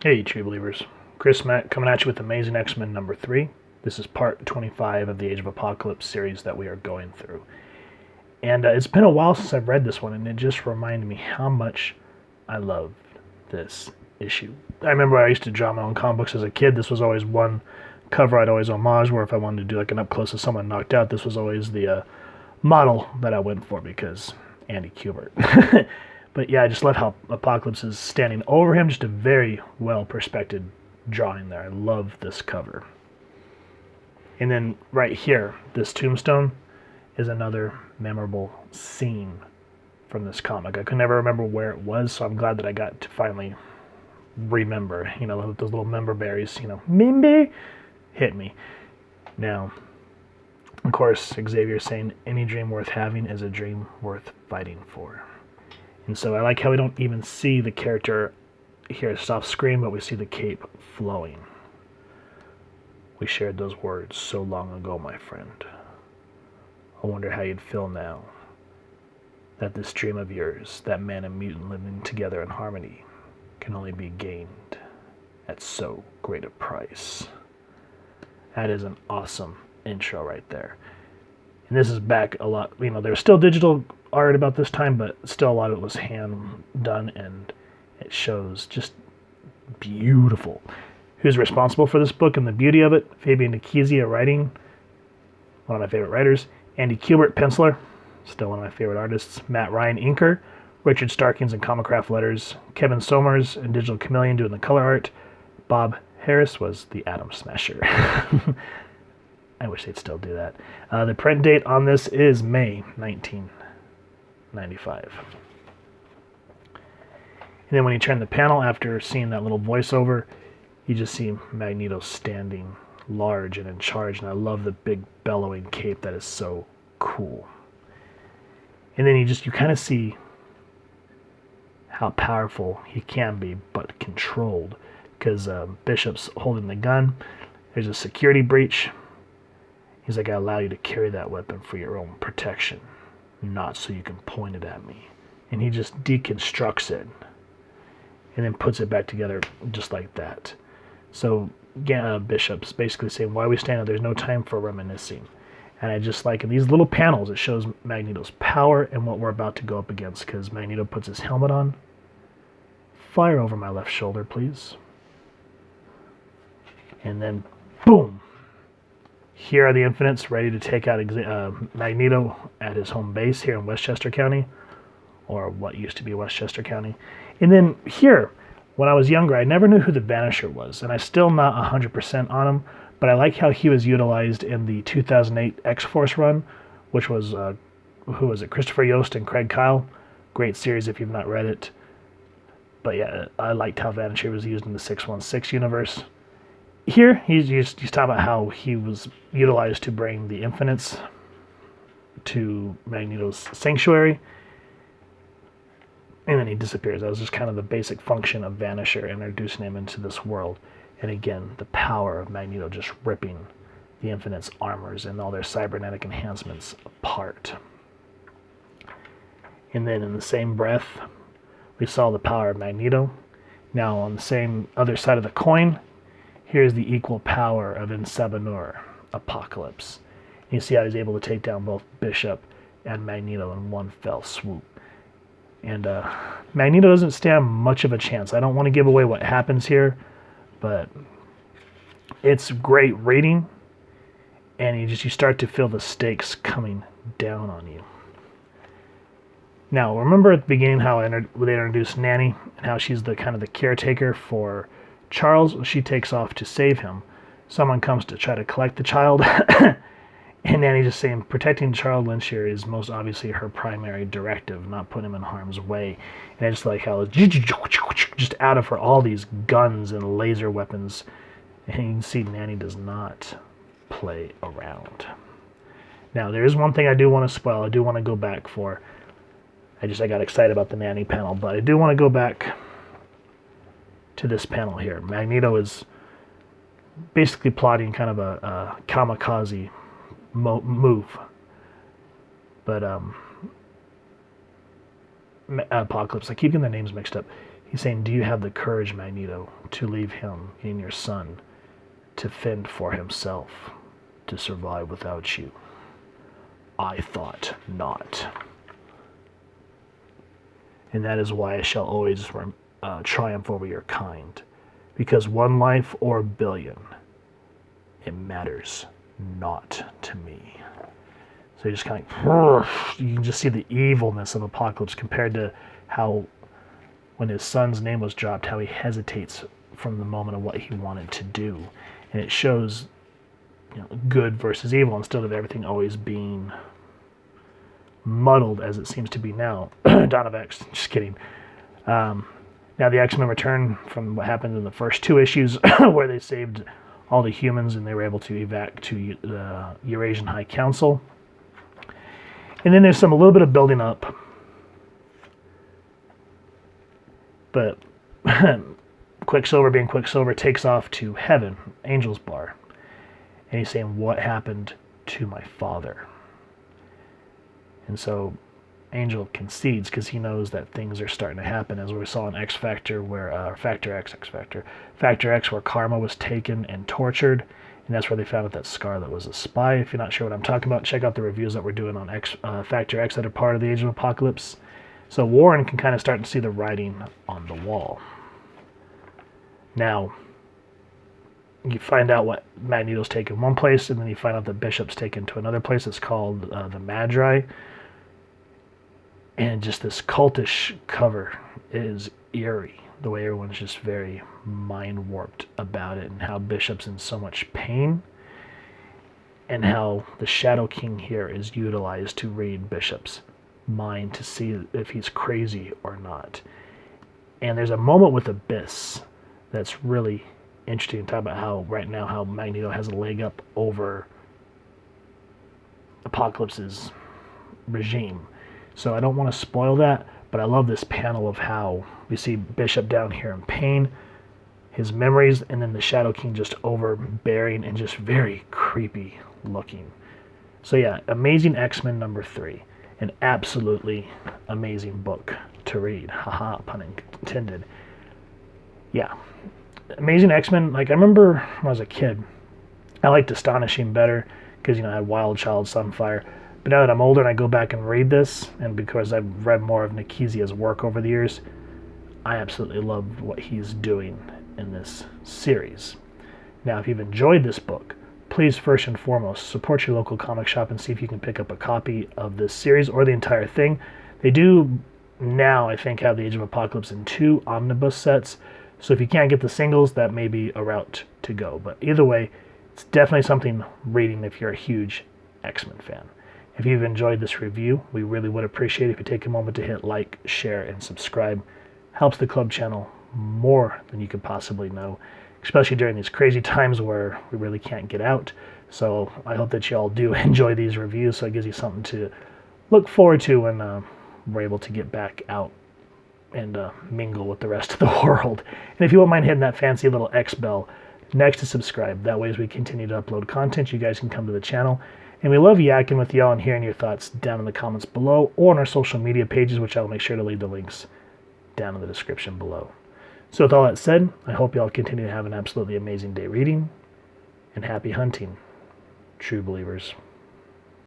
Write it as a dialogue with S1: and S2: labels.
S1: Hey, True Believers. Chris Mack coming at you with Amazing X-Men number 3. This is part 25 of the Age of Apocalypse series that we are going through. And it's been a while since I've read this one, and it just reminded me how much I loved this issue. I remember I used to draw my own comic books as a kid. This was always one cover I'd always homage, where if I wanted to do like an up-close of someone knocked out, this was always the model that I went for because Andy Kubert. But yeah, I just love how Apocalypse is standing over him. Just a very well-perspected drawing there. I love this cover. And then right here, this tombstone is another memorable scene from this comic. I could never remember where it was, so I'm glad that I got to finally remember. You know, those little member berries, member, hit me. Now, of course, Xavier saying, any dream worth having is a dream worth fighting for. And so I like how we don't even see the character here off screen, but we see the cape flowing. We shared those words so long ago, my friend. I wonder how you'd feel now that this dream of yours, that man and mutant living together in harmony, can only be gained at so great a price. That is an awesome intro right there. And this is back a lot, there's still digital art about this time, but still a lot of it was hand done, and it shows just beautiful. Who's responsible for this book and the beauty of it? Fabian Nicieza writing, one of my favorite writers. Andy Kubert, penciler, still one of my favorite artists. Matt Ryan, inker. Richard Starkings and Comicraft letters. Kevin Somers and Digital Chameleon doing the color art. Bob Harris was the Atom Smasher. I wish they'd still do that. The print date on this is May 1995. And then when you turn the panel, after seeing that little voiceover, you just see Magneto standing large and in charge. And I love the big bellowing cape. That is so cool. And then you kind of see how powerful he can be, but controlled. Because Bishop's holding the gun. There's a security breach. He's like, I allow you to carry that weapon for your own protection, not so you can point it at me. And he just deconstructs it and then puts it back together just like that. So Bishop's basically saying, why are we standing? There's no time for reminiscing. And I just like in these little panels, it shows Magneto's power and what we're about to go up against, because Magneto puts his helmet on. Fire over my left shoulder, please. And then, boom. Here are the Infinites ready to take out Magneto at his home base here in Westchester County, or what used to be Westchester County. And then here, when I was younger, I never knew who the Vanisher was, and I'm still not 100% on him, but I like how he was utilized in the 2008 X-Force run, which was, who was it, Christopher Yost and Craig Kyle. Great series if you've not read it. But yeah, I liked how Vanisher was used in the 616 universe. Here, he's talking about how he was utilized to bring the Infinites to Magneto's sanctuary, and then he disappears. That was just kind of the basic function of Vanisher, introducing him into this world. And again, the power of Magneto just ripping the Infinites' armors and all their cybernetic enhancements apart. And then in the same breath, we saw the power of Magneto. Now on the same other side of the coin, here's the equal power of Insabanur, Apocalypse. You see how he's able to take down both Bishop and Magneto in one fell swoop. And Magneto doesn't stand much of a chance. I don't want to give away what happens here, but it's great reading, and you start to feel the stakes coming down on you. Now, remember at the beginning how they introduced Nanny and how she's the kind of the caretaker for Charles? She takes off to save him. Someone comes to try to collect the child, and Nanny just saying protecting Charles Lynch here is most obviously her primary directive, not putting him in harm's way. And I just like how it's just out of her all these guns and laser weapons, and you can see Nanny does not play around. Now, there is one thing I do want to spoil. I do want to go back for. I got excited about the Nanny panel, but I do want to go back to this panel here. Magneto is basically plotting kind of a kamikaze move. But Apocalypse, I keep getting the names mixed up. He's saying, do you have the courage, Magneto, to leave him and your son to fend for himself, to survive without you? I thought not. And that is why I shall always triumph over your kind. Because one life or a billion, it matters not to me. So you just kind of, you can just see the evilness of Apocalypse compared to how, when his son's name was dropped, how he hesitates from the moment of what he wanted to do. And it shows, good versus evil instead of everything always being muddled as it seems to be now. Dawn of X, just kidding. Now the X-Men return from what happened in the first 2 issues where they saved all the humans and they were able to evac to the Eurasian High Council. And then there's a little bit of building up. But Quicksilver, being Quicksilver, takes off to heaven, Angel's Bar. And he's saying, what happened to my father? And so Angel concedes because he knows that things are starting to happen, as we saw in X Factor, where Factor X, where Karma was taken and tortured, and that's where they found out that Scarlet was a spy. If you're not sure what I'm talking about, check out the reviews that we're doing on Factor X that are part of the Age of Apocalypse. So Warren can kind of start to see the writing on the wall. Now, you find out what Magneto's taken one place, and then you find out that Bishop's taken to another place. It's called the Magi. And just this cultish cover is eerie. The way everyone's just very mind-warped about it, and how Bishop's in so much pain, and how the Shadow King here is utilized to read Bishop's mind to see if he's crazy or not. And there's a moment with Abyss that's really interesting to talk about how right now how Magneto has a leg up over Apocalypse's regime. So I don't want to spoil that, but I love this panel of how we see Bishop down here in pain, his memories, and then the Shadow King just overbearing and just very creepy looking. So yeah, Amazing X-Men number 3. An absolutely amazing book to read. Haha, pun intended. Yeah. Amazing X-Men, like I remember when I was a kid, I liked Astonishing better because, I had Wild Child, Sunfire. But now that I'm older and I go back and read this, and because I've read more of Nikisia's work over the years, I absolutely love what he's doing in this series. Now, if you've enjoyed this book, please first and foremost support your local comic shop and see if you can pick up a copy of this series or the entire thing. They do now, I think, have the Age of Apocalypse in 2 omnibus sets, so if you can't get the singles, that may be a route to go. But either way, it's definitely something reading if you're a huge X-Men fan. If you've enjoyed this review, we really would appreciate it if you take a moment to hit like, share, and subscribe. Helps the club channel more than you could possibly know, especially during these crazy times where we really can't get out. So I hope that you all do enjoy these reviews, so it gives you something to look forward to when we're able to get back out and mingle with the rest of the world. And if you won't mind hitting that fancy little X bell next to subscribe, that way as we continue to upload content, you guys can come to the channel. And we love yakking with y'all and hearing your thoughts down in the comments below or on our social media pages, which I'll make sure to leave the links down in the description below. So with all that said, I hope y'all continue to have an absolutely amazing day reading, and happy hunting, true believers.